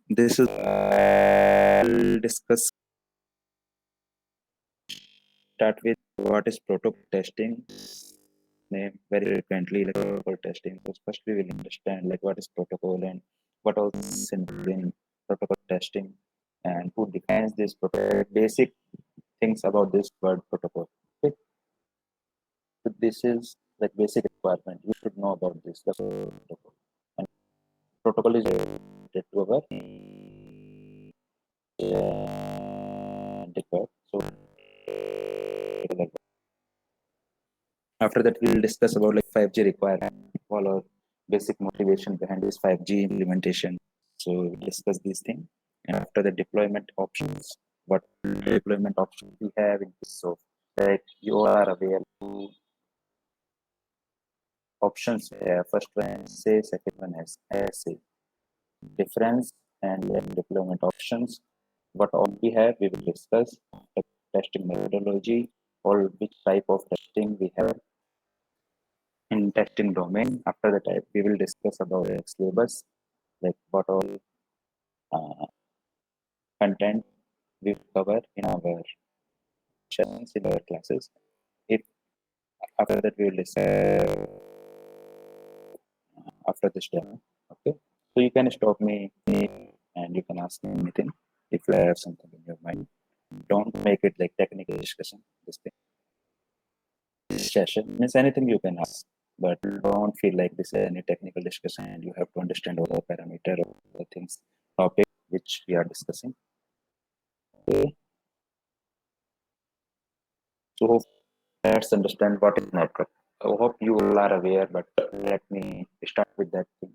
this is we'll discuss. Start with what is protocol testing. Name very frequently like protocol testing. So first we will understand like what is protocol and what all is in protocol testing and who defines this protocol. Basic things about this word protocol. Okay. So this is like basic requirement. You should know about this. The protocol. And protocol is related to our record. So after that, we'll discuss about like 5G requirement, all our basic motivation behind this 5G implementation. So we'll discuss these things. And after the deployment options, what deployment options we have in this. So like you all are aware two options we have. First one is say, second one is say. Difference and then deployment options. What all we have, we will discuss the testing methodology, or which type of testing we have in testing domain. After that, we will discuss about syllabus, like what all uh, content we cover in our sessions, in our classes. If after that, we will discuss after this demo. Okay, so you can stop me and you can ask me anything if you have something in your mind. Don't make it like technical discussion. This session means anything you can ask, but don't feel like this is any technical discussion and you have to understand all the parameter of the things topic which we are discussing. Okay. So let's understand what is network. I hope you all are aware, but let me start with that thing.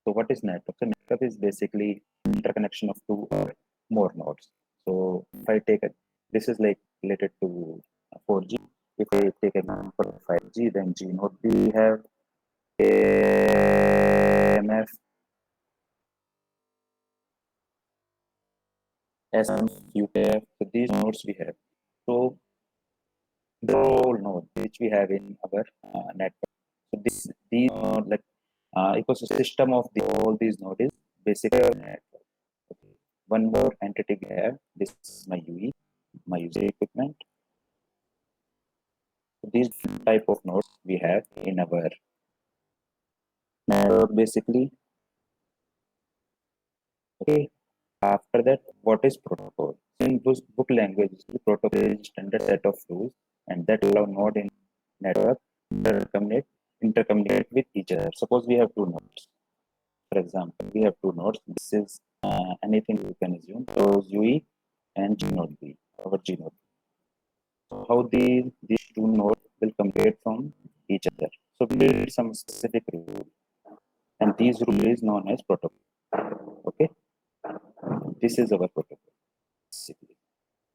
So what is network? So network is basically interconnection of two or more nodes. So if I take a, this is like related to 4G. If I take example of 5G, then G node we have AMF, SMF, UKF. So these nodes we have. So the whole node which we have in our network. So these are like ecosystem of all these nodes is basically a network. Okay. One more entity we have. This is my UE, my user equipment. So these type of nodes we have in our network basically. Okay. After that, what is protocol? In book language, protocol is standard set of rules and that allow node in network intercommunicate with each other. Suppose we have two nodes. For example, we have two nodes. This is anything you can assume. So UE and G node B, our G node. So how these two nodes will communicate from each other. So we need some specific rule, and these rule is known as protocol. Okay, this is our protocol. Basically.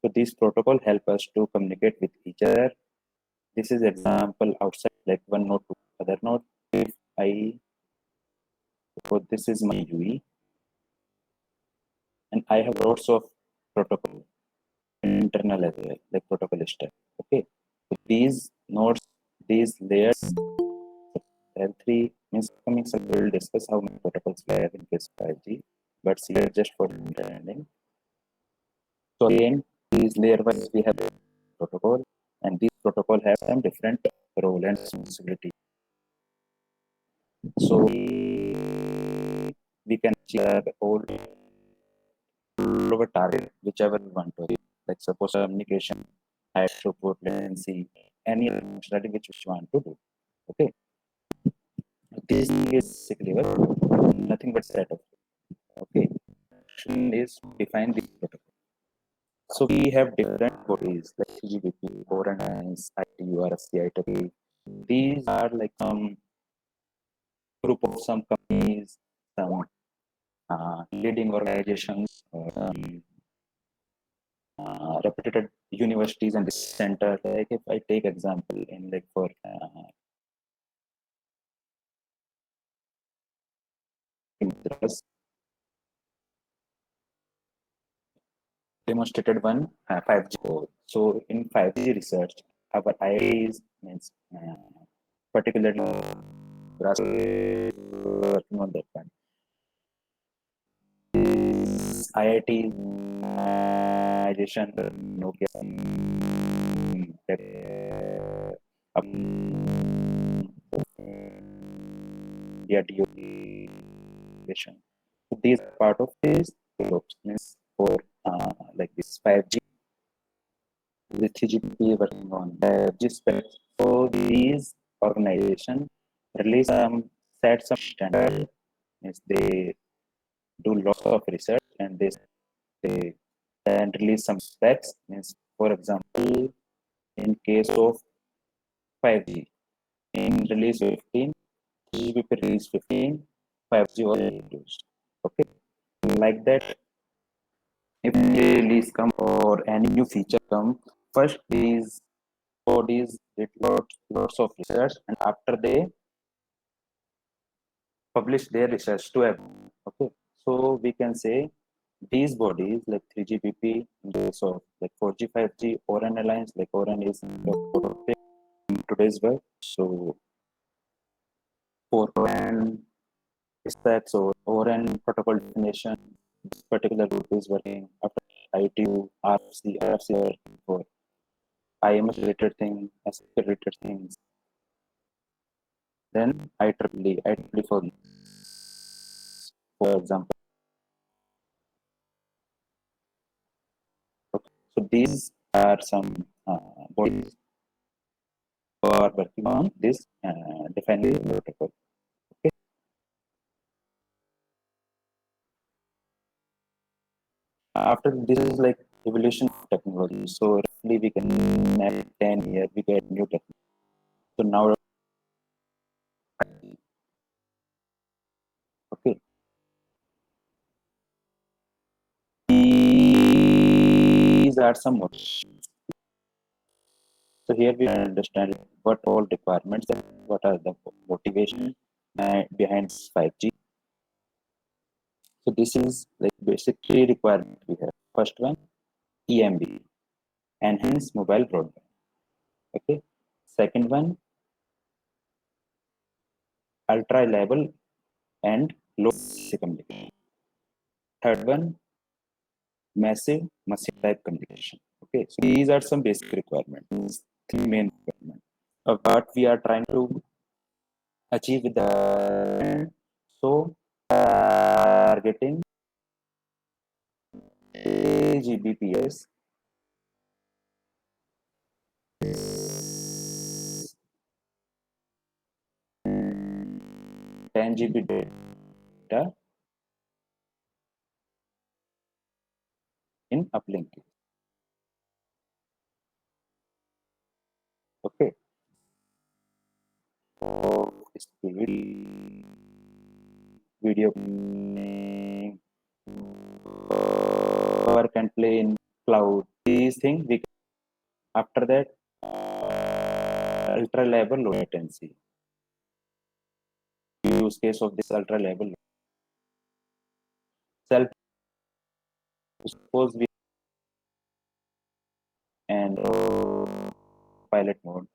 So these protocol help us to communicate with each other. This is example outside like one node to other node. If I so this is my UE and I have lots of protocol internal as well, like protocol stack. Okay. So these nodes, these layers L3 means coming some will discuss how many protocols we have in case 5G, but here just for understanding. So again, these layer wise we have protocol and these protocol have some different role and responsibility. So we can achieve all our target, whichever we want to achieve. Like suppose communication, high throughput, latency, any functionality which we want to do. Okay, this is basically nothing but setup. Okay, is define this protocol. So we have different bodies like CGBP, core and lines, ITU, RFC, IEEE. These are like some group of some companies, some leading organizations, or reputed universities and center. Like if I take example in like for demonstrated one 5G code. So in 5G research, our idea is means particularly working on that one. is IIT Nokia, India DOT. These are part of this means for like this 5G with 3GPP working on 5G specs. So these organizations release set some standard, means they do lots of research and they then release some specs. Means for example, in case of 5G, in release 15, 3GPP release 15, 5G was introduced. Okay, like that, if a release come or any new feature come, first these bodies did lots of research, and after they publish their research to everyone. Okay, so we can say these bodies like 3GPP in case of like 4G, 5G, ORAN alliance, like ORAN is in today's world. So for ORAN specs or ORAN protocol definition, this particular group is working after ITU, RFC are working for IMS related thing, SSL related things. Then IEEE for example. Okay. So these are some bodies who are working on this defining protocol. Okay. After this is like evolution of technology. So roughly we can next 10 years we get new technology. So now okay. These are some motivations. So here we understand what all requirements and what are the motivation behind 5G. So this is like basic three requirements we have. First one, EMB, enhanced mobile broadband. Okay. Second one, ultra reliable and low latency communication. Third one, massive machine type communication. Okay. So these are some basic requirements. Three main requirements of what we are trying to achieve with the so targeting Gbps 10 GB data in uplink. Okay. So speed, video work and play in cloud. These things we after that ultra reliable low latency. Use case of this ultra reliable self suppose we and pilot mode.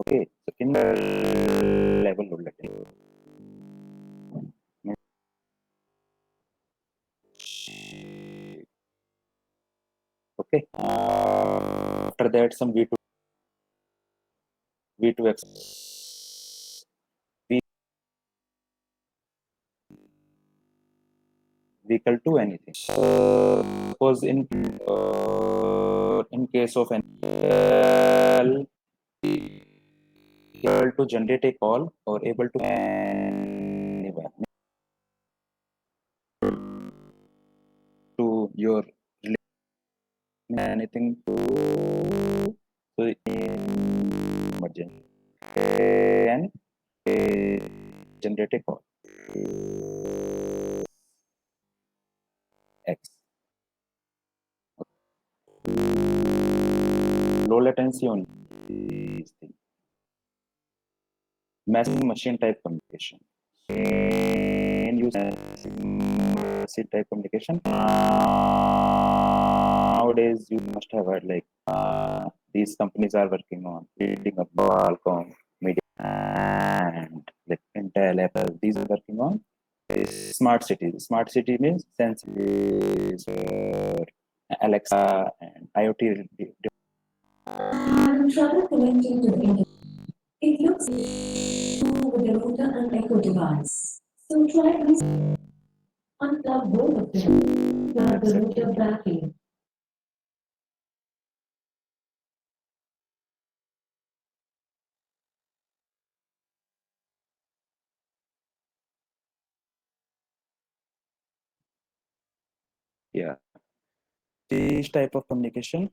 Okay, so in level low latency. Okay, after that some V2X vehicle to anything. Suppose in case of an able to generate a call or able to anyone to your anything to so emergency and generate a call X low latency on these things. Massive machine type communication and use machine type communication. Nowadays you must have heard like these companies are working on building a Qualcomm, Media, and like Intel, Apple. These are working on smart city. Smart city means sensors, Alexa, and IoT. I'm trying connecting to the internet. It looks with the router and echo device. So try this. Unplug both of them. Plug the router back in. Yeah, this type of communication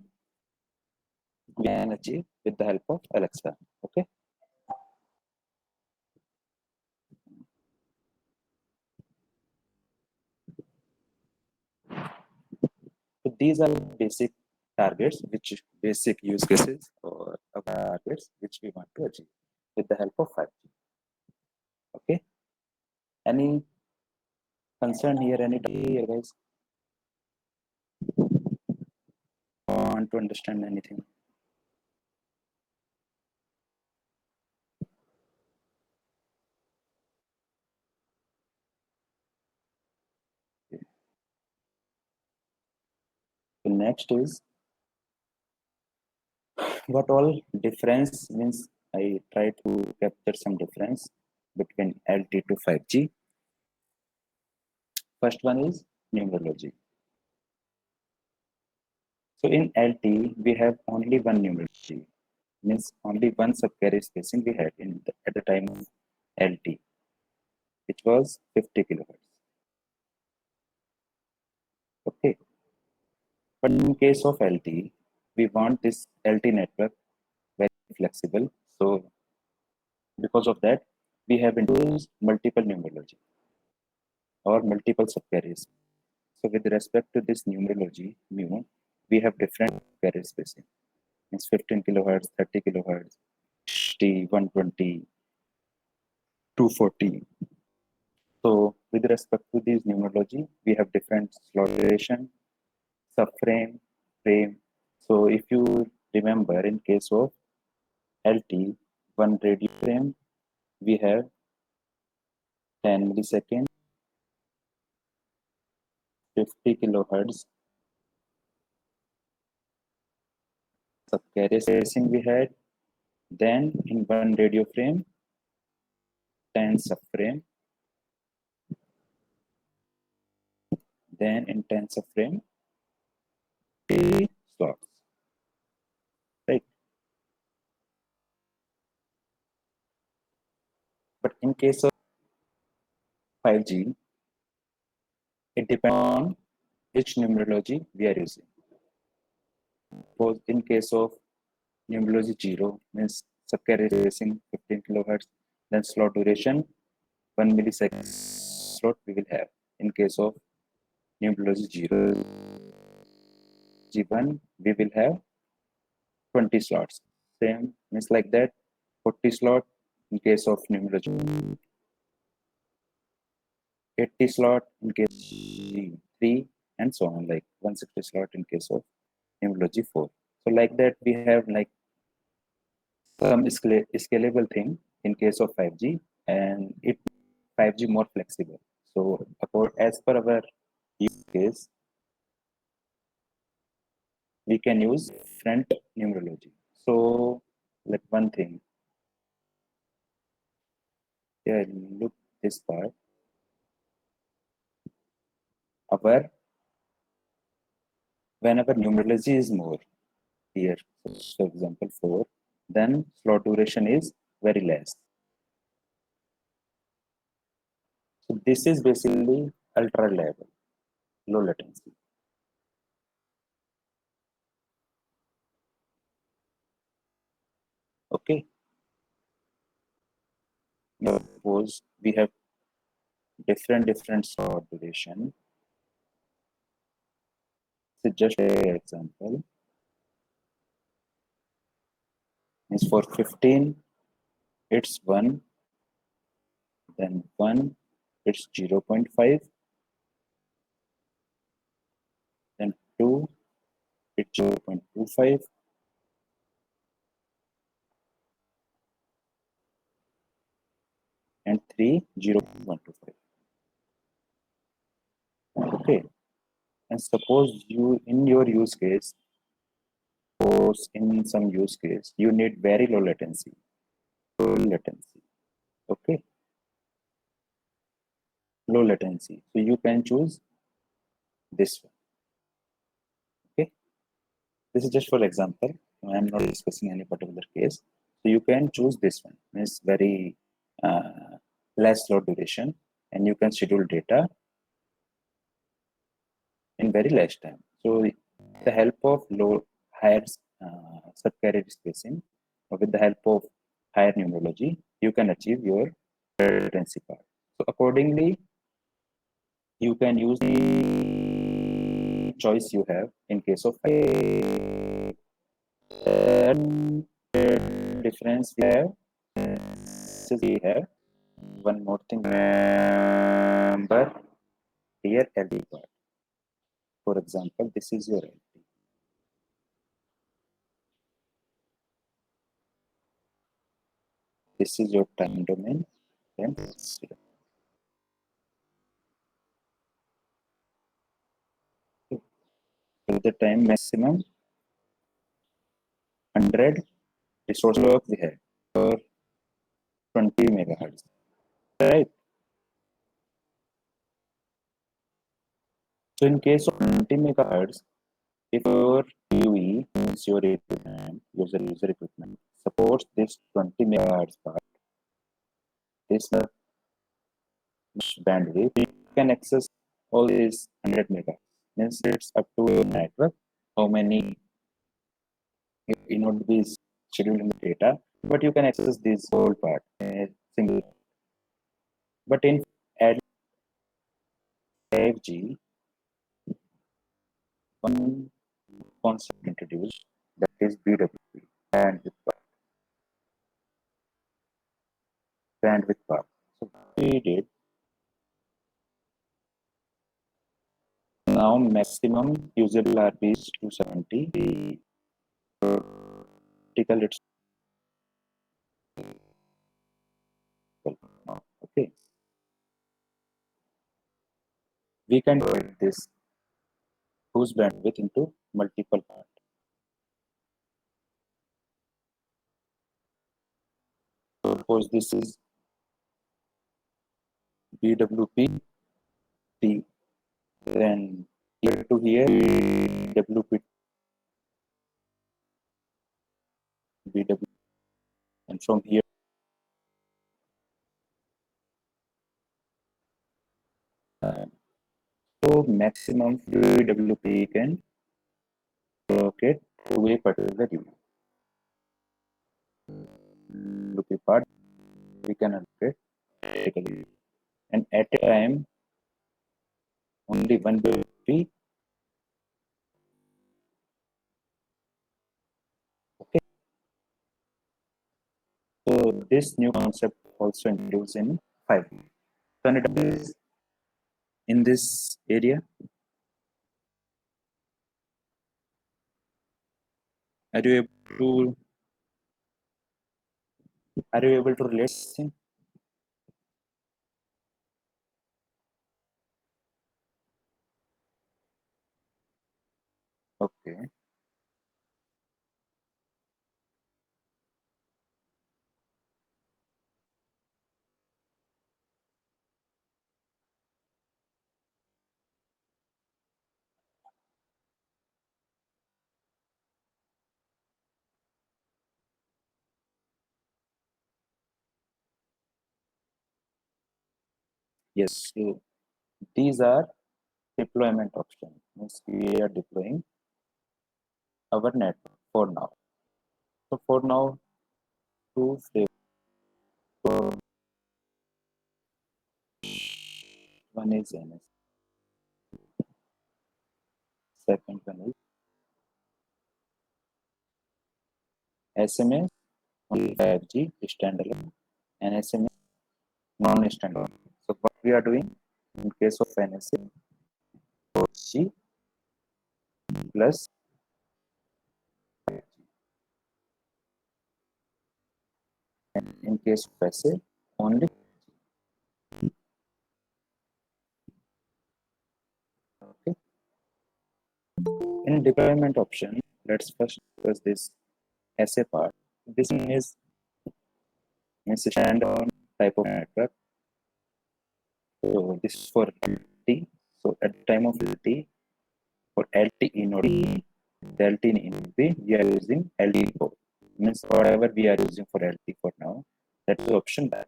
we can achieve with the help of Alexa. Okay. So these are basic targets, which basic use cases or targets which we want to achieve with the help of 5G. Okay. Any concern here? Any doubt here, guys? Want to understand anything? Okay. So next is what all difference means. I try to capture some difference between LTE to 5G. First one is numerology. So in LTE, we have only one numerology, means only one subcarrier spacing we had at the time of LTE, which was 50 kilohertz. Okay, but in case of LTE, we want this LTE network very flexible. So because of that, we have introduced multiple numerology or multiple subcarriers. So with respect to this numerology, we have different carrier spacing. It's 15 kilohertz, 30 kilohertz, T 120, 240. So with respect to this numerology, we have different slot duration, subframe, frame. So if you remember, in case of LT, one radio frame, we have 10 milliseconds, 50 kilohertz. Subcarrier spacing we had. Then in one radio frame, 10 subframe. Then in 10 subframe, 3 slots. Right. But in case of 5G, it depends on which numerology we are using. Suppose in case of numerology 0 means subcarrier spacing 15 kilohertz, then slot duration 1 millisecond slot we will have. In case of numerology 0 G1, we will have 20 slots. Same means like that, 40 slot in case of numerology, 80 slot in case G3, and so on, like 160 slot in case of numerology 4. So like that, we have like some scalable thing in case of 5G, and it 5G more flexible. So as per our use case, we can use different numerology. So like one thing, yeah, look this part. Our whenever numerology is more here, so for example 4, then slot duration is very less. So this is basically ultra reliable, low latency. Okay. Now suppose we have different slot duration. So just an example is for 15, it's 1, then 1, it's 0.5, then 2, it's 0.25, and 3, 0.125. Okay, and suppose you in your use case, suppose in some use case you need very low latency. Okay, low latency, so you can choose this one. Okay, this is just for example. I am not discussing any particular case. So you can choose this one. It's very less low duration, and you can schedule data in very less time. So with the help of higher subcarrier spacing, or with the help of higher numerology, you can achieve your latency part. So accordingly, you can use the choice you have in case of difference we have one more thing. Remember here LD part. For example, this is your LD. This is your time domain. Then zero. So the time maximum 100 resource block we have for 20 megahertz, right? So in case of 20 megahertz, if your UE is your equipment, user equipment supports this 20 megahertz part, this bandwidth, you can access all these 100 megahertz. Means it's up to your network how many you know be scheduling the data, but you can access this whole part single. But in at 5G, one concept introduced, that is BWP, bandwidth part. Bandwidth part. So we did now maximum usable RP is 270. Critical it's okay. We can divide this whose bandwidth into multiple parts. Suppose this is BWP T, then here to here WP BW, and from here so maximum BWP can allocate to a particular unit. WP part we can allocate vertically, and at a time only one BWP. Okay, so this new concept also introduced in 5G. Can it is in this area? Are you able to relate this thing? Okay. Yes. So these are deployment options. Means we are deploying our network for now. So for now, two flavors. One is NS. Second one is SMS, only 5G standalone, and SMS non-standalone. So what we are doing in case of NSA, 4G plus 5G. And in case of SA, only in deployment option, let's first discuss this SA part. This one is a standalone type of network. So this is for LT. So at the time of LT, for LTE node B, the LTE node B, we are using LT4. Means whatever we are using for LT for now, that is option that.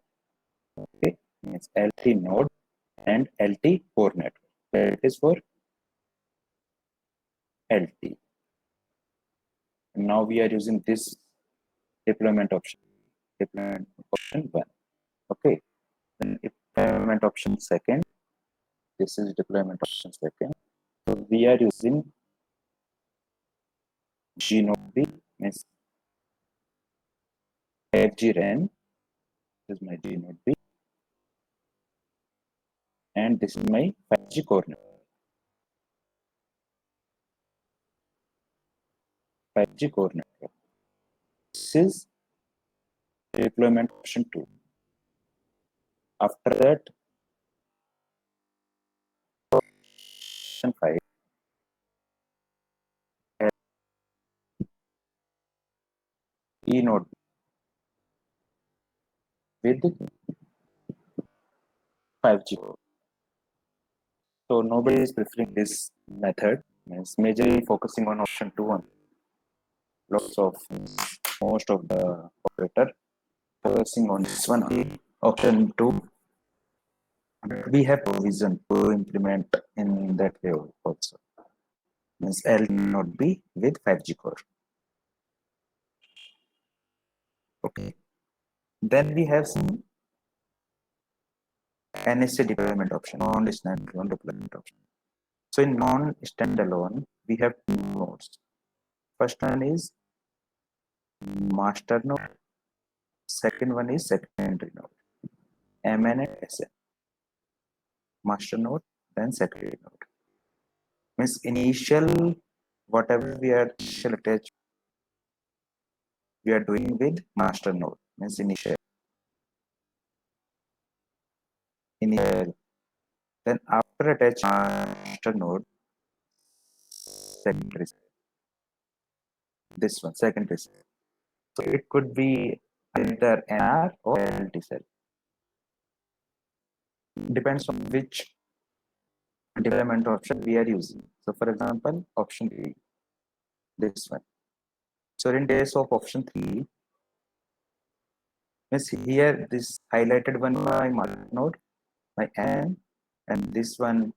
Okay, means LT node and LT4 network. That is for LT. And now we are using this deployment option. Deployment option 1. Okay. Then deployment option 2. This is deployment option 2. So we are using G node B, means 5G RAN. This is my G node B. And this is my 5G core network. 5G core network. This is deployment option 2. After that, option 5. E node with 5G core. So nobody is preferring this method. Means majorly focusing on option 2 on lots of most of the operator focusing on this one option 2. We have provision to implement in that way also. Means L node B with 5G core. Okay. Then we have some NSA deployment option, non-standalone deployment option. So in non-standalone, we have two nodes. First one is master node. Second one is secondary node. MN and SN. Master node, then secondary node. Means initial, whatever we are initial attach, we are doing with master node. Means initial. Then after attach master node, secondary. This one, secondary. So it could be either NR or LT cell. Depends on which deployment option we are using. So for example, option 3, this one. So in case of option 3, means here this highlighted one by master node, my N, and this one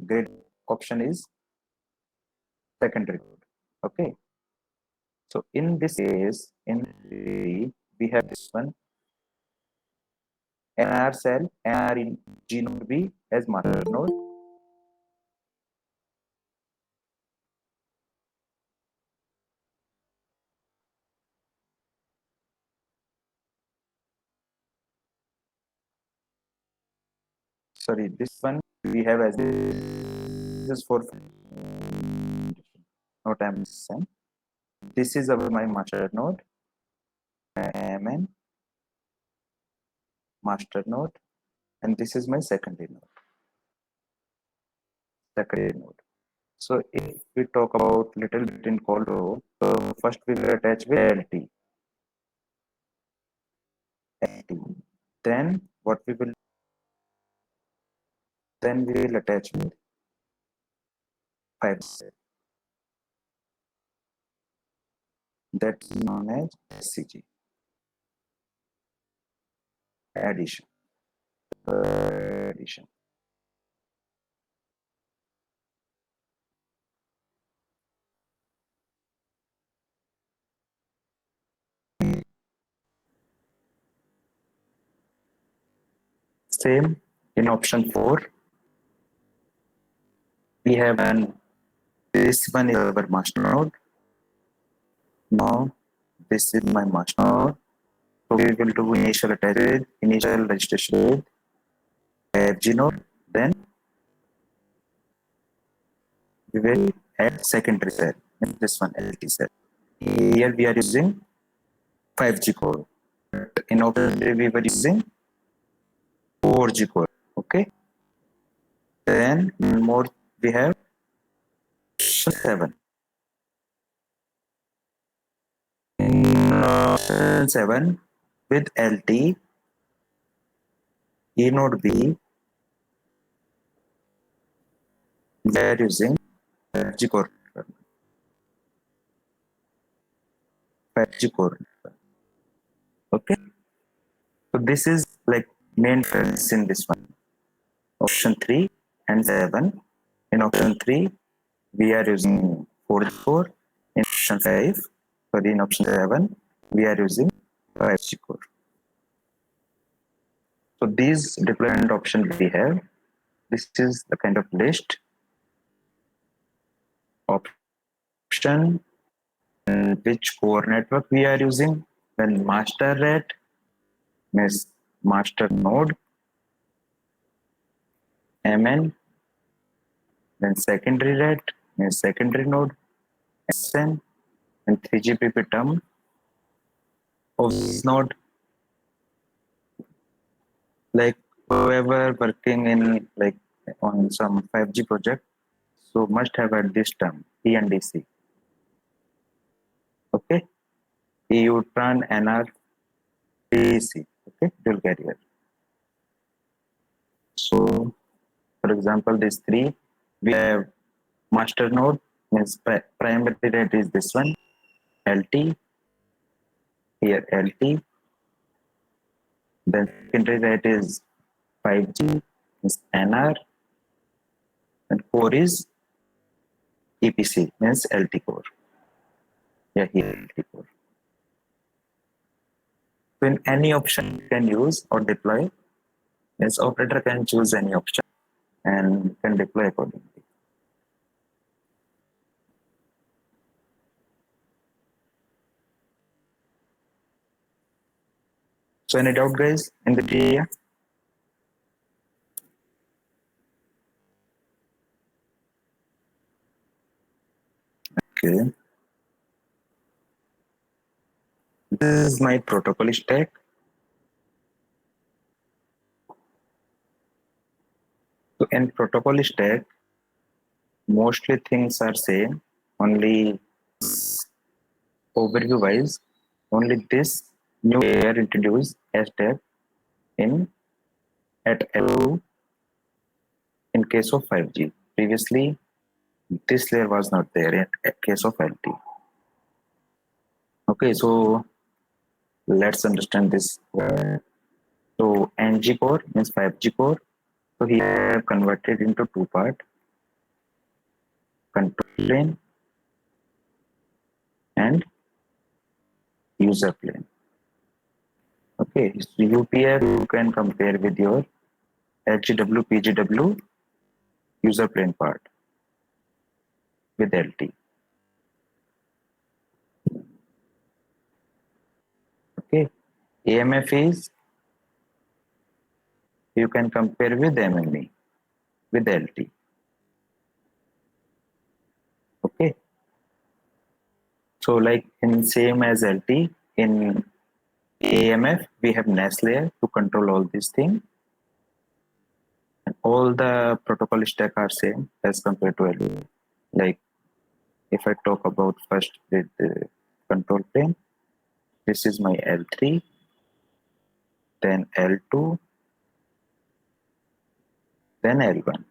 grid option is secondary node. Okay. So in this case, in the, we have this one NR cell, NR in G node B as master node. Sorry, this one we have as this is for no time same. This is our my master node, MN master node, and this is my secondary node. Secondary node. So if we talk about little bit in call row, so first we will attach with LT. Then what we will attach with 5. That's known as SCG. Addition. Addition. Same in option 4. We have this one is our master node. Now this is my master node. So we will do initial attach, initial registration with 5G node. Then we will add secondary cell in this one LT cell. Here we are using 5G core. In option 3 we were using 4G core. Okay. Then more we have option 7. option 7, with LT, E node B, we are using 5G core. 5G core. Okay. So this is like main difference in this one. Option 3 and 7. In option 3, we are using 4G core. In option 5, sorry, in option 7, we are using 5G core. So these deployment options we have. This is the kind of list option and which core network we are using. Then master rate means master node, MN, then secondary rate means secondary node, SN, and 3GPP term of this node. Like whoever working in like on some 5G project, so must have at this term ENDC. Okay, EU TRAN NR DEC. Okay, dual carrier. So, for example, these three, we have master node means primary rate is this one, LT, here LT. Then secondary rate is 5G, means NR, and core is EPC, means LT core. Yeah, here LT core. So in any option you can use or deploy, means operator can choose any option and can deploy accordingly. So any doubt guys in the area? Okay. This is my protocol stack. So in protocol stack, mostly things are same, only overview wise, only this new layer introduced as step in at L2 in case of 5G. Previously, this layer was not there in case of LT. Okay, so let's understand this. So NG core means 5G core. So here I have converted into two part, control plane and user plane. Okay, so UPF you can compare with your HGW, PGW user plane part with LT. Okay, AMF is you can compare with MME with LT. Okay, so like in same as LT, in AMF we have NAS layer to control all these things, and all the protocol stack are same as compared to LT. Like if I talk about first with the control plane, this is my L3, then L2, then L1.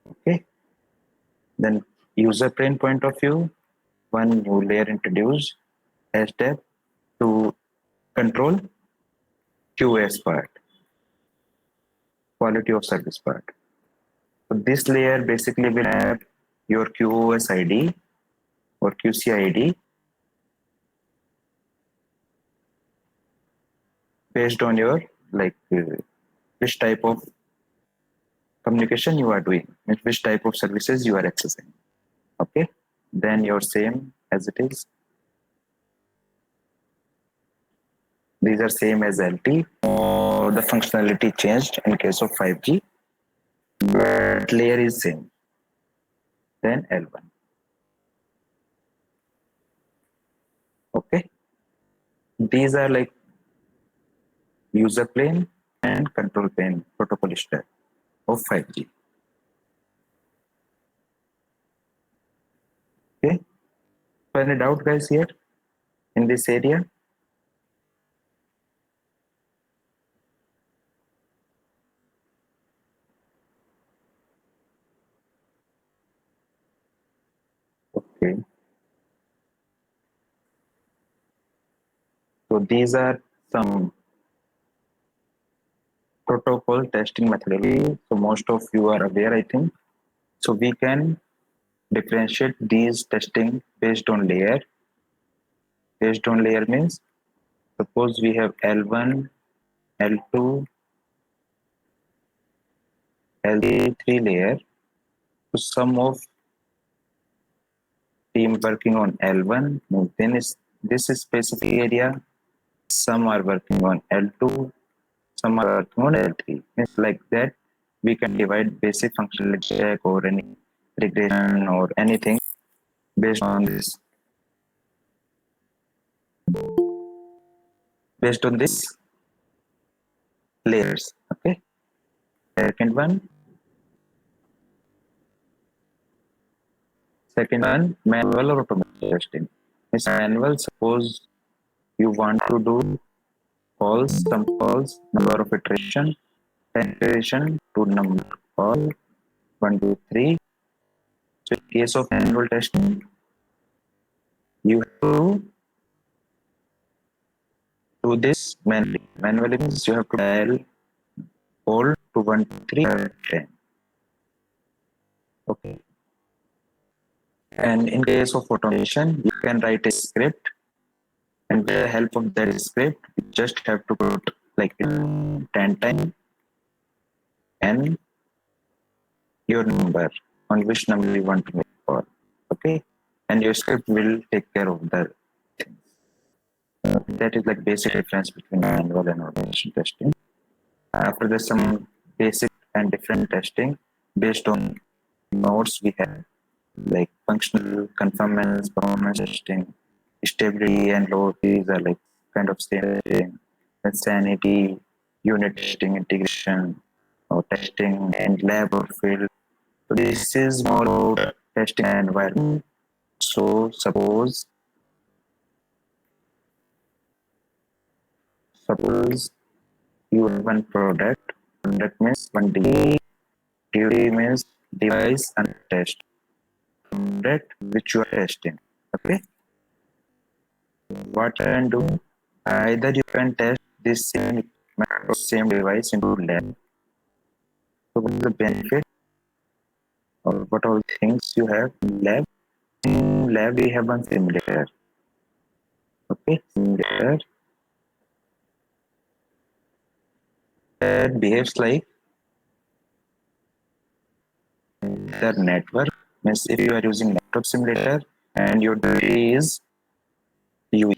Okay, then user plane point of view, one new layer introduced as step to control QoS part, quality of service part. So this layer basically will have your QoS ID or QC ID based on your like which type of communication you are doing, which type of services you are accessing. Okay, then your same as it is. These are same as LT, or the functionality changed in case of 5G, but layer is same. Then L1. Okay, these are like user plane and control plane protocol stack of 5G. Okay, Any doubt, guys, here in this area? Okay. So these are some protocol testing methodology. So most of you are aware, I think. So we can differentiate these testing based on layer. Based on layer means suppose we have L1, L2, L3 layer. So some of team working on L1, then is this is specific area. Some are working on L2, some are working on L3. It's like that we can divide basic functional check or any regression or anything based on this layers. Okay. Second one, manual or automatic testing. It's manual. Suppose you want to do some calls, number of iteration, 10 iteration to number call, 1, 2, 3. So in case of manual testing, you have to do this manually. Manually means you have to dial all to 1, 2, 3, 10. Okay. And in case of automation, you can write a script, and with the help of that script, you just have to put like 10 times and your number on which number you want to make call. Okay. And your script will take care of the things. That is like basic difference between manual and automation testing. After that, some basic and different testing based on nodes we have, like functional, conformance, performance testing, stability and load. These are like kind of same thing. Sanity, unit testing, integration, or testing and lab or field. So this is more about testing environment. So suppose you have one product. Product means one D. DD means device and test. Product which you are testing. Okay. What you can do? Either you can test this same device into lab. So what is the benefit or what all things you have in lab? In lab we have one simulator. Okay, simulator that behaves like the network. Means if you are using laptop simulator and your duty is UE,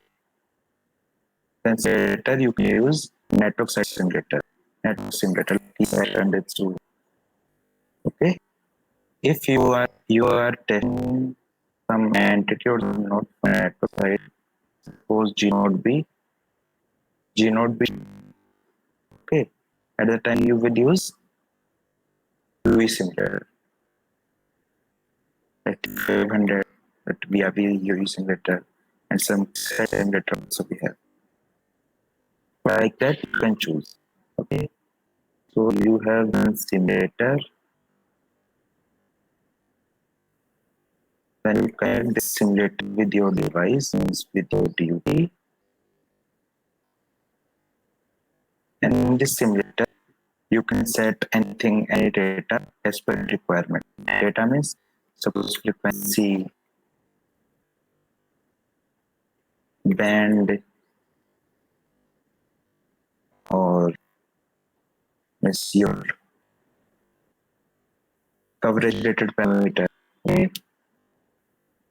then simulator you can use network side simulator. Network simulator and it's true. Okay. If you are testing some entity or some node on network side, suppose G node B. Okay. At the time you will use UE simulator. Like 500 that we are using later and some set later also we have. Like that you can choose. Okay. So you have one simulator. Then you connect this simulator with your device, means with your DUT. And in this simulator, you can set anything, any data as per requirement. Data means suppose frequency, band, or means your coverage related parameter. Okay.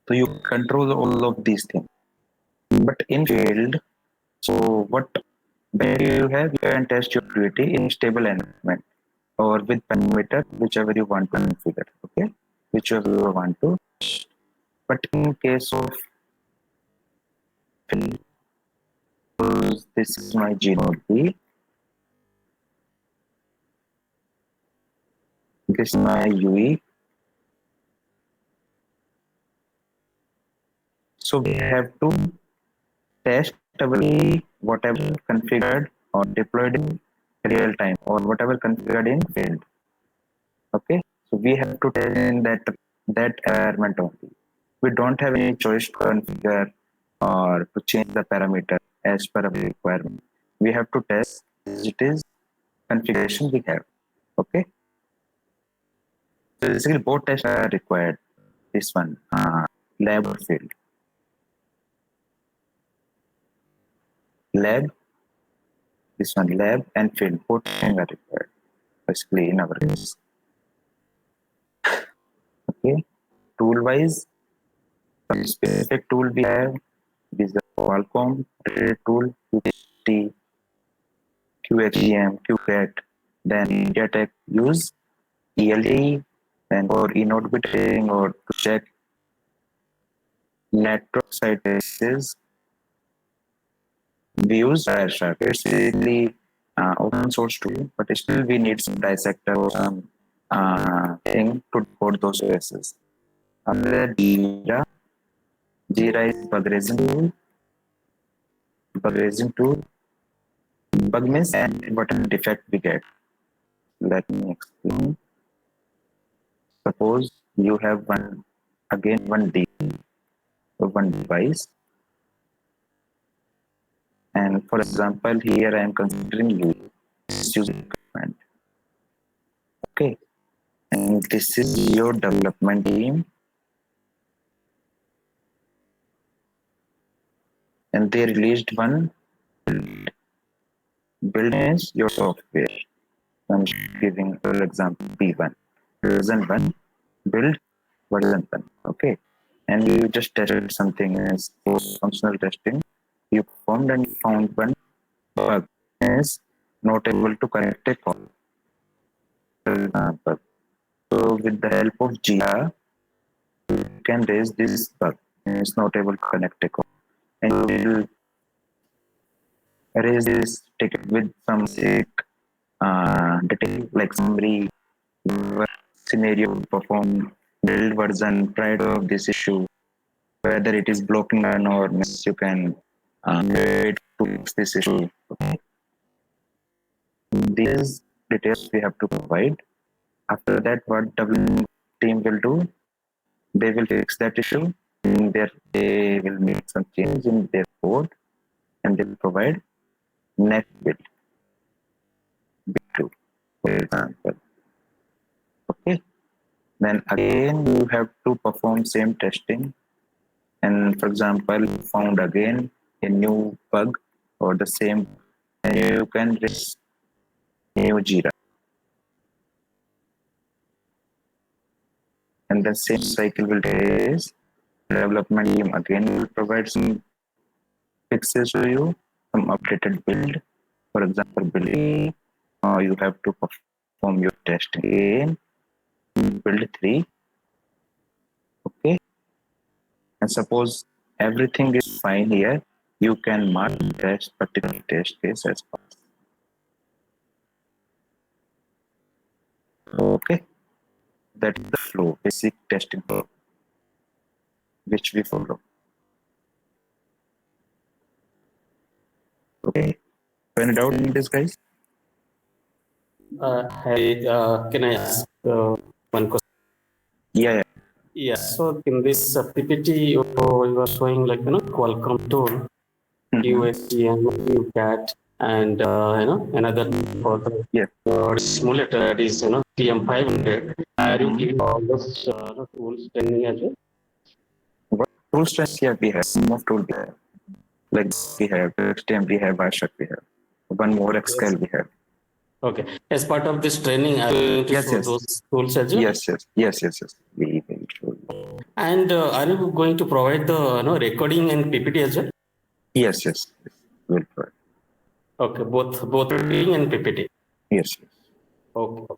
So you control all of these things. But in field, so what value you have, you can test your purity in stable environment or with parameter, whichever you want to configure. Okay, whichever you want to. But in case of field, this is my G node B. This is my UE. So we have to test whatever configured or deployed in real time or whatever configured in field. Okay, so we have to test in that environment only. We don't have any choice to configure or to change the parameter as per our requirement. We have to test as it is configuration we have. Okay, so basically both tests are required. This one, lab or field. Lab, this one, lab and field, both things are required. Basically, in our case. Okay, tool wise, specific tool we have is the Qualcomm related tool, QT, QXGM, QCAT. Then MediaTek use ELD and for e-notebook training or to check network side traces. We use Wireshark. It's really open source tool, but still we need some dissector or some thing to decode those traces. Another Jira is bug raising tool. Bug means and what a defect we get. Let me explain. Suppose you have one device, and for example, here I am considering you using equipment. Okay, and this is your development team, and they released one build is your software. I'm giving an example B1 version 1 build version 1. Okay, and you just tested something as post functional testing. You performed and found one bug is not able to connect a call. For example, so with the help of Jira, you can raise this bug. It's not able to connect a call, and you will raise this ticket with some basic detail like summary, scenario perform, build version, prior of this issue, whether it is blocking or not, you can wait to fix this issue. Okay. These details we have to provide. After that, what development team will do, they will fix that issue. They will make some change in their code and they will provide next build, B2, for example. Okay. Then again, you have to perform same testing. And for example, found again a new bug or the same, and you can raise new Jira. And the same cycle will raise. Development team again will provide some fixes to you, some updated build. For example, building, you have to perform your test again, build 3. Okay. And suppose everything is fine here, you can mark test particular test case as passed. Okay. That's the flow, basic testing flow, which we follow. Okay. Any doubt in this, guys? Can I ask one question? Yeah. Yeah. So in this PPT, you are showing like Qualcomm tool, USGM, UCAT, and another for the simulator that is TM500. Are you giving all those tools training as well? What tools trust we have? Some of tool we have. Like we have XTM, we have Wireshark, we have. One more XScale we have. Okay. As part of this training, I will show those tools as well? Yes. We will show you. And are you going to provide the recording and PPT as well? Yes. We'll provide. Okay, both reading and PPT. Yes. Okay.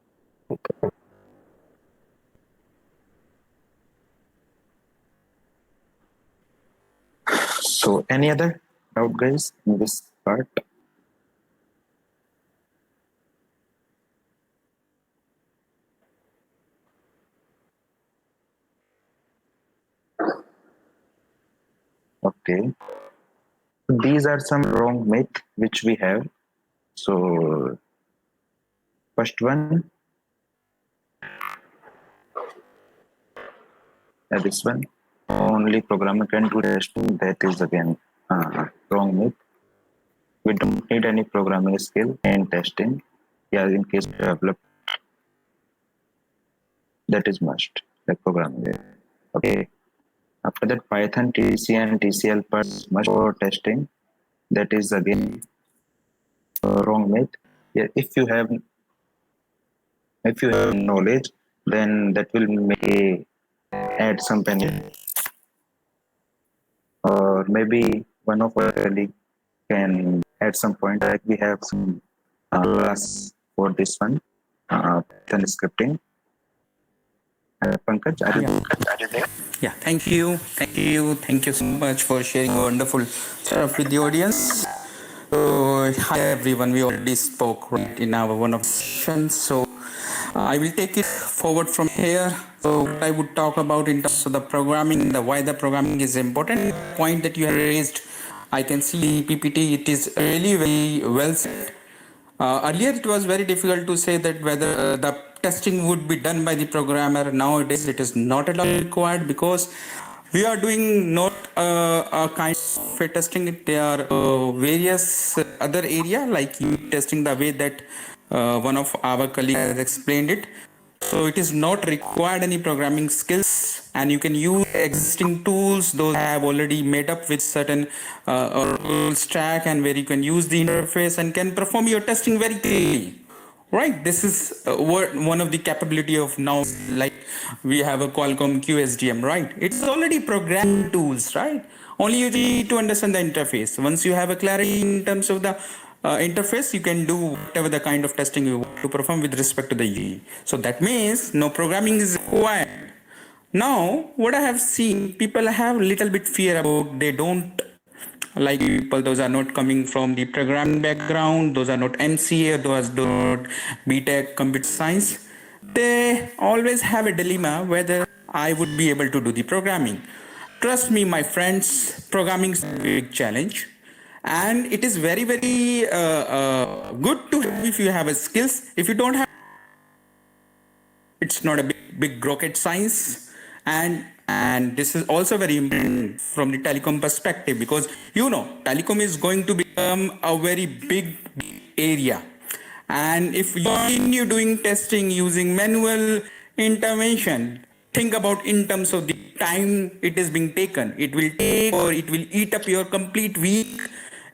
So, any other doubt, guys, in this part? Okay. These are some wrong myths which we have. So, first one, this one, only programmer can do testing. That is again wrong myth. We don't need any programming skill in testing. Yeah, in case of develop, that is must, like programming. Okay. After that, Python, TC, and TCL parts must for testing. That is again wrong myth. Yeah, if you have knowledge, then that will may add some benefit. Or maybe one of our colleague can add some point. Like we have some class for this one, Python scripting. Pankaj, are you there? Yeah, thank you so much for sharing a wonderful stuff with the audience. So, hi everyone, we already spoke right in our one of the sessions. So, I will take it forward from here. So, what I would talk about in terms of the programming, the why the programming is important. Point that you have raised, I can see PPT. It is really very well said. Earlier, it was very difficult to say that whether the testing would be done by the programmer. Nowadays, it is not at all required because we are doing not a kind of a testing. There are various other area like unit testing, the way that one of our colleagues has explained it. So it is not required any programming skills, and you can use existing tools those have already made up with certain rule stack, and where you can use the interface and can perform your testing very clearly. Right, this is one of the capability of now, like we have a Qualcomm QSDM, right? It's already programming tools, right? Only you need to understand the interface. Once you have a clarity in terms of the interface, you can do whatever the kind of testing you want to perform with respect to the UE. So that means no programming is required. Now, what I have seen, people have little bit fear about, they don't like people, those are not coming from the programming background, those are not MCA, those are not BTech computer science. They always have a dilemma whether I would be able to do the programming. Trust me, my friends, programming is a big challenge, and it is very, very good to have if you have a skills. If you don't have, it's not a big rocket science, and this is also very important from the telecom perspective, because telecom is going to become a very big area, and if you continue doing testing using manual intervention, think about in terms of the time it is being taken. It will take, or it will eat up your complete week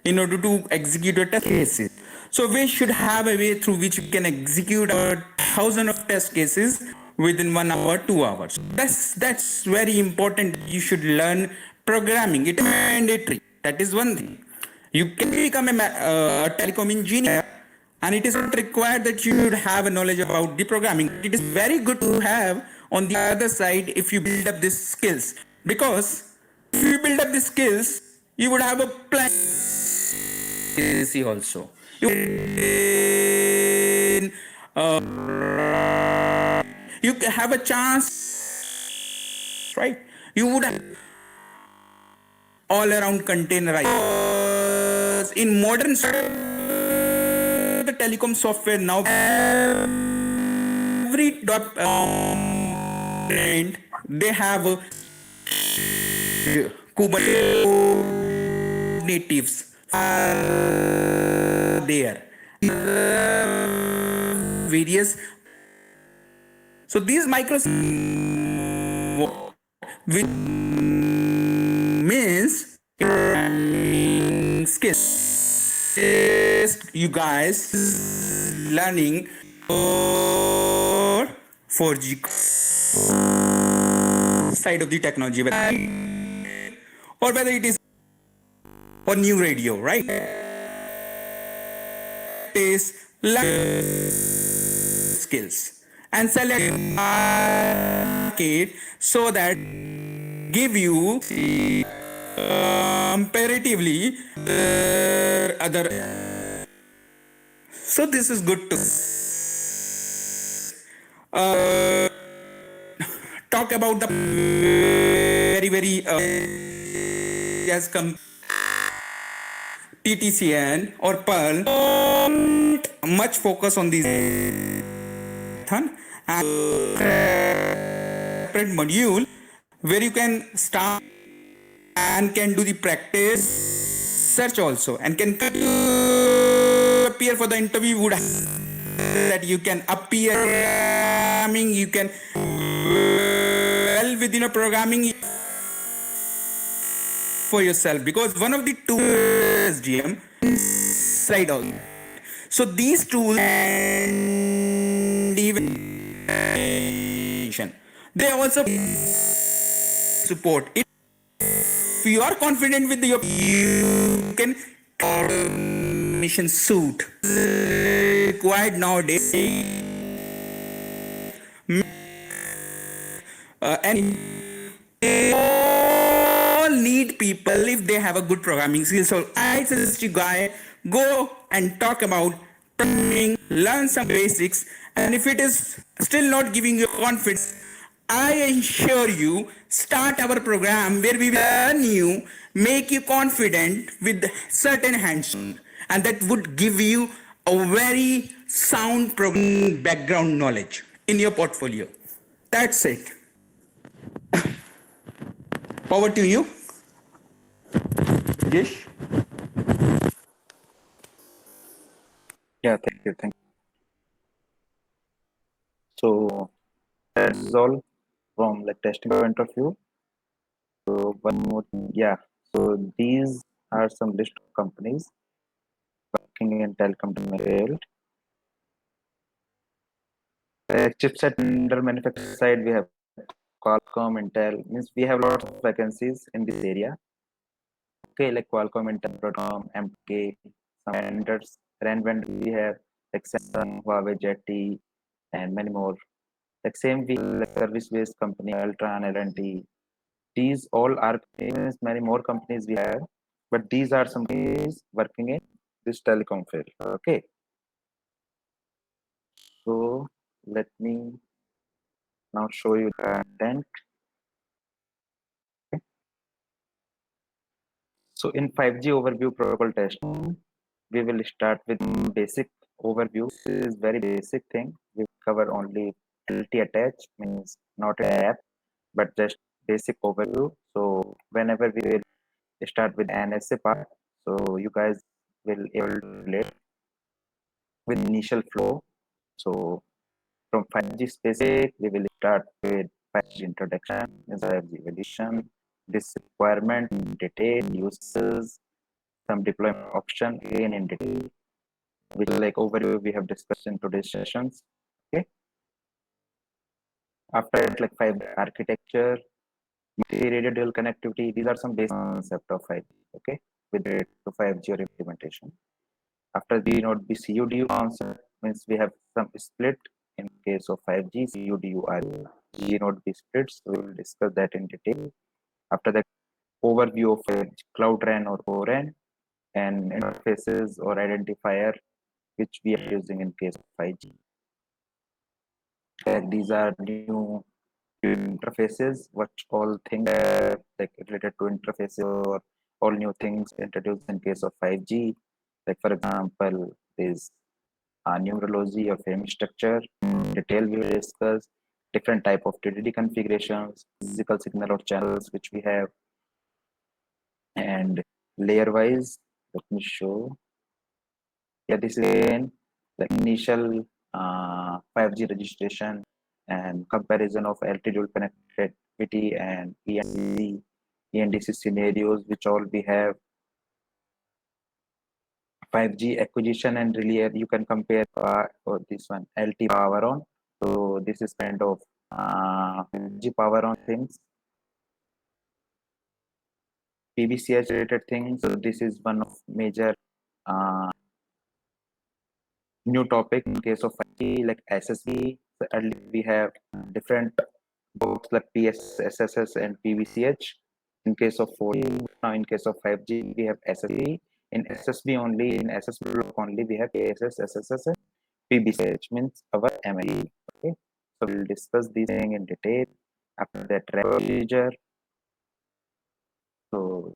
in order to execute your test cases. So we should have a way through which we can execute our thousand of test cases within 1 hour, 2 hours. That's very important. You should learn programming. It is mandatory. That is one thing. You can become a telecom engineer, and it is not required that you should have a knowledge about the programming. It is very good to have on the other side if you build up these skills, because if you build up the skills, you would have a plan also. You have a chance, right? You would have all around containerized. In modern the telecom software now, every they have a Kubernetes natives there, various. So these microservices, which means skills, you guys learning for 4G side of the technology, or whether it is or new radio, right? Is skills and select market so that give you comparatively other. So this is good to talk about the very, very technology has come, TTCN or Pearl, much focus on these and separate module where you can start and can do the practice search also, and can appear for the interview. Would that you can appear programming, you can well within a programming for yourself, because one of the tools SGM side out. So these tools and even they also support. If you are confident with your, you can mission suit required nowadays. And all need people if they have a good programming skills. So I suggest you guys go and talk about programming, learn some basics, and if it is still not giving you confidence, I assure you, start our program where we will learn you, make you confident with certain hands, and that would give you a very sound programming background knowledge in your portfolio. That's it. Over to you, Jish. Yeah, thank you. Thank you. So that's all from like testing point of view. So one more thing, yeah. So these are some list of companies working in telecom field. Chipset vendor manufacturer side, we have Qualcomm, Intel. Means we have lots of vacancies in this area. Okay, like Qualcomm, Intel, Broadcom, MK, some vendors. RAN vendors we have like Samsung, Huawei, ZTE, and many more. Like same we like service-based company, Altran, L&T. These all are many more companies we have, but these are some companies working in this telecom field. Okay, so let me now show you the content. So in 5G overview protocol testing, we will start with basic overview. This is very basic thing. We cover only LT attach, means not an app, but just basic overview. So whenever we will start with NSA part, so you guys will able to relate with initial flow. So from 5G specific, we will start with 5G introduction, 5G evolution, this requirement in detail, uses, some deployment option again in detail, which like overview we have discussed in today's sessions. Okay. After that, like 5G architecture, multi-radio dual connectivity, these are some basic concept of 5G. Okay, with regard to 5G or implementation. After the node B CUDU concept, means we have some split in case of 5G CUDU are G node B splits. We will discuss that in detail. After that, overview of 5G Cloud RAN or ORAN and interfaces or identifier which we are using in case of 5G. These are new interfaces, what all things are like related to interfaces or all new things introduced in case of 5G. Like for example, this numerology of frame structure, detail we will discuss, different type of TDD configurations, physical signal or channels which we have, and layer wise, let me show. Yeah, this is again the initial 5G registration and comparison of LT dual connectivity and ENDC scenarios, which all we have. 5G acquisition and relay, you can compare or this one LT power on. So this is kind of 5G power on things. PBCH related things. So this is one of major new topic in case of 5G, like SSB. So earlier we have different blocks like PS, SSS, and PBCH. In case of 4G, now in case of 5G, we have SSB. In SSB only, in SSB block only, we have PSS, SSS, and PBCH, means our MLE. Okay, so we'll discuss these things in detail. After that, procedure. So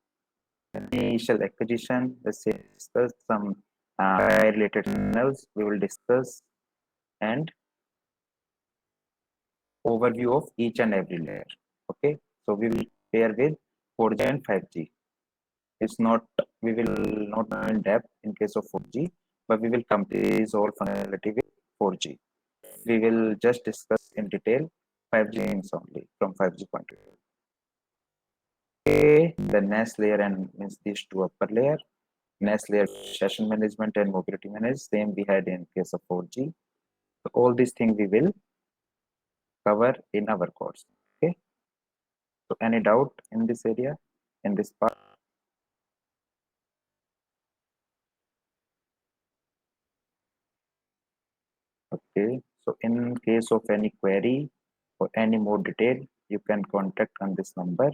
initial acquisition, let's say discuss some related channels we will discuss, and overview of each and every layer. Okay, so we will pair with 4G and 5G. It's not, we will not go in depth in case of 4G, but we will complete this all functionality with 4G. We will just discuss in detail 5G things only from 5G point of view. Okay, the next layer and means these two upper layer. Next layer session management and mobility management. Same we had in case of 4G. So all these things we will cover in our course. Okay. So any doubt in this area, in this part? Okay. So in case of any query or any more detail, you can contact on this number.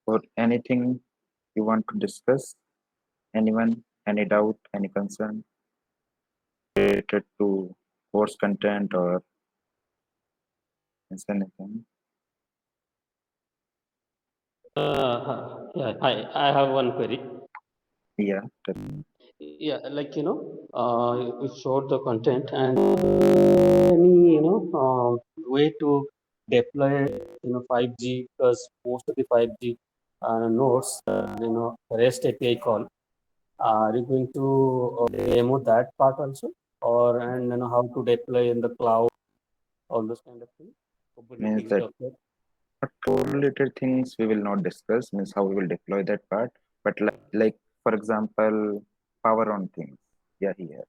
Or anything you want to discuss? Anyone, any doubt, any concern related to course content or anything? Yeah, I have one query. Yeah. Yeah, like we showed the content and any way to deploy 5G, because most of the 5G nodes REST API call. Are you going to demo that part also, or and how to deploy in the cloud, all those kind of things? Means Kubernetes that Docker. correlated things we will not discuss, means how we will deploy that part, but like for example power on things, yeah, here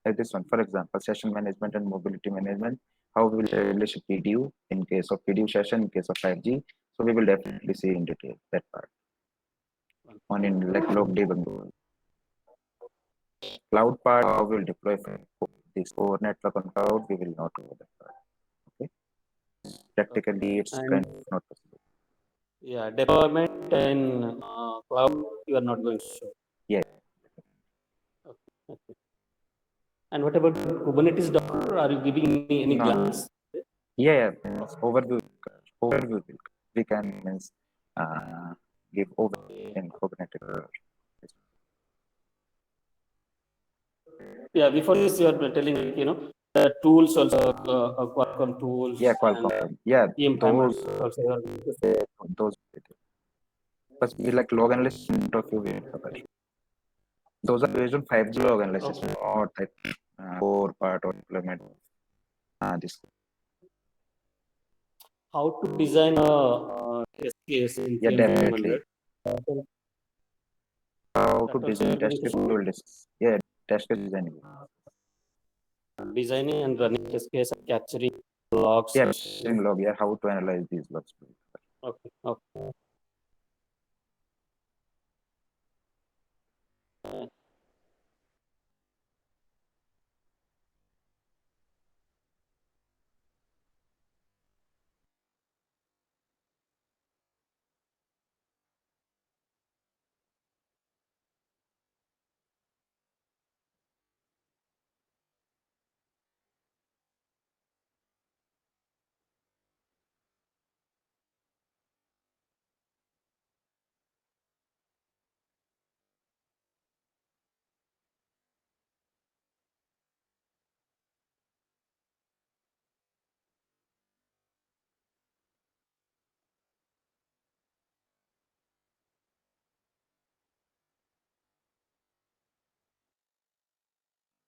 like this one, for example session management and mobility management, how we will establish a PDU in case of PDU session in case of 5G. So we will definitely see in detail that part on in like log debug. Cloud part, how we will deploy this core network on cloud, we will not cover that part. Okay, practically it's And kind of not possible. yeah, deployment in cloud, you are not going to show. Yeah. Okay. And what about Kubernetes Docker? Are you giving me any No, no. glance? Yeah, overview. Overview. We can means give overview in Kubernetes. Yeah, before this, you are telling the tools also, Qualcomm tools Yeah, and Qualcomm. Yeah, EM those also. those. But we like log analysis point of view we will cover. Those are based on 5G log analysis, Okay. not like core part or implement. This. How to design a test case in Yeah, definitely. TM500? How to That also design you are test going to case we will discuss. Yeah, test case design. designing and running test case and capturing logs. Yeah, string log. Yeah, how to analyze these logs. Okay. Okay.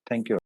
Thank you.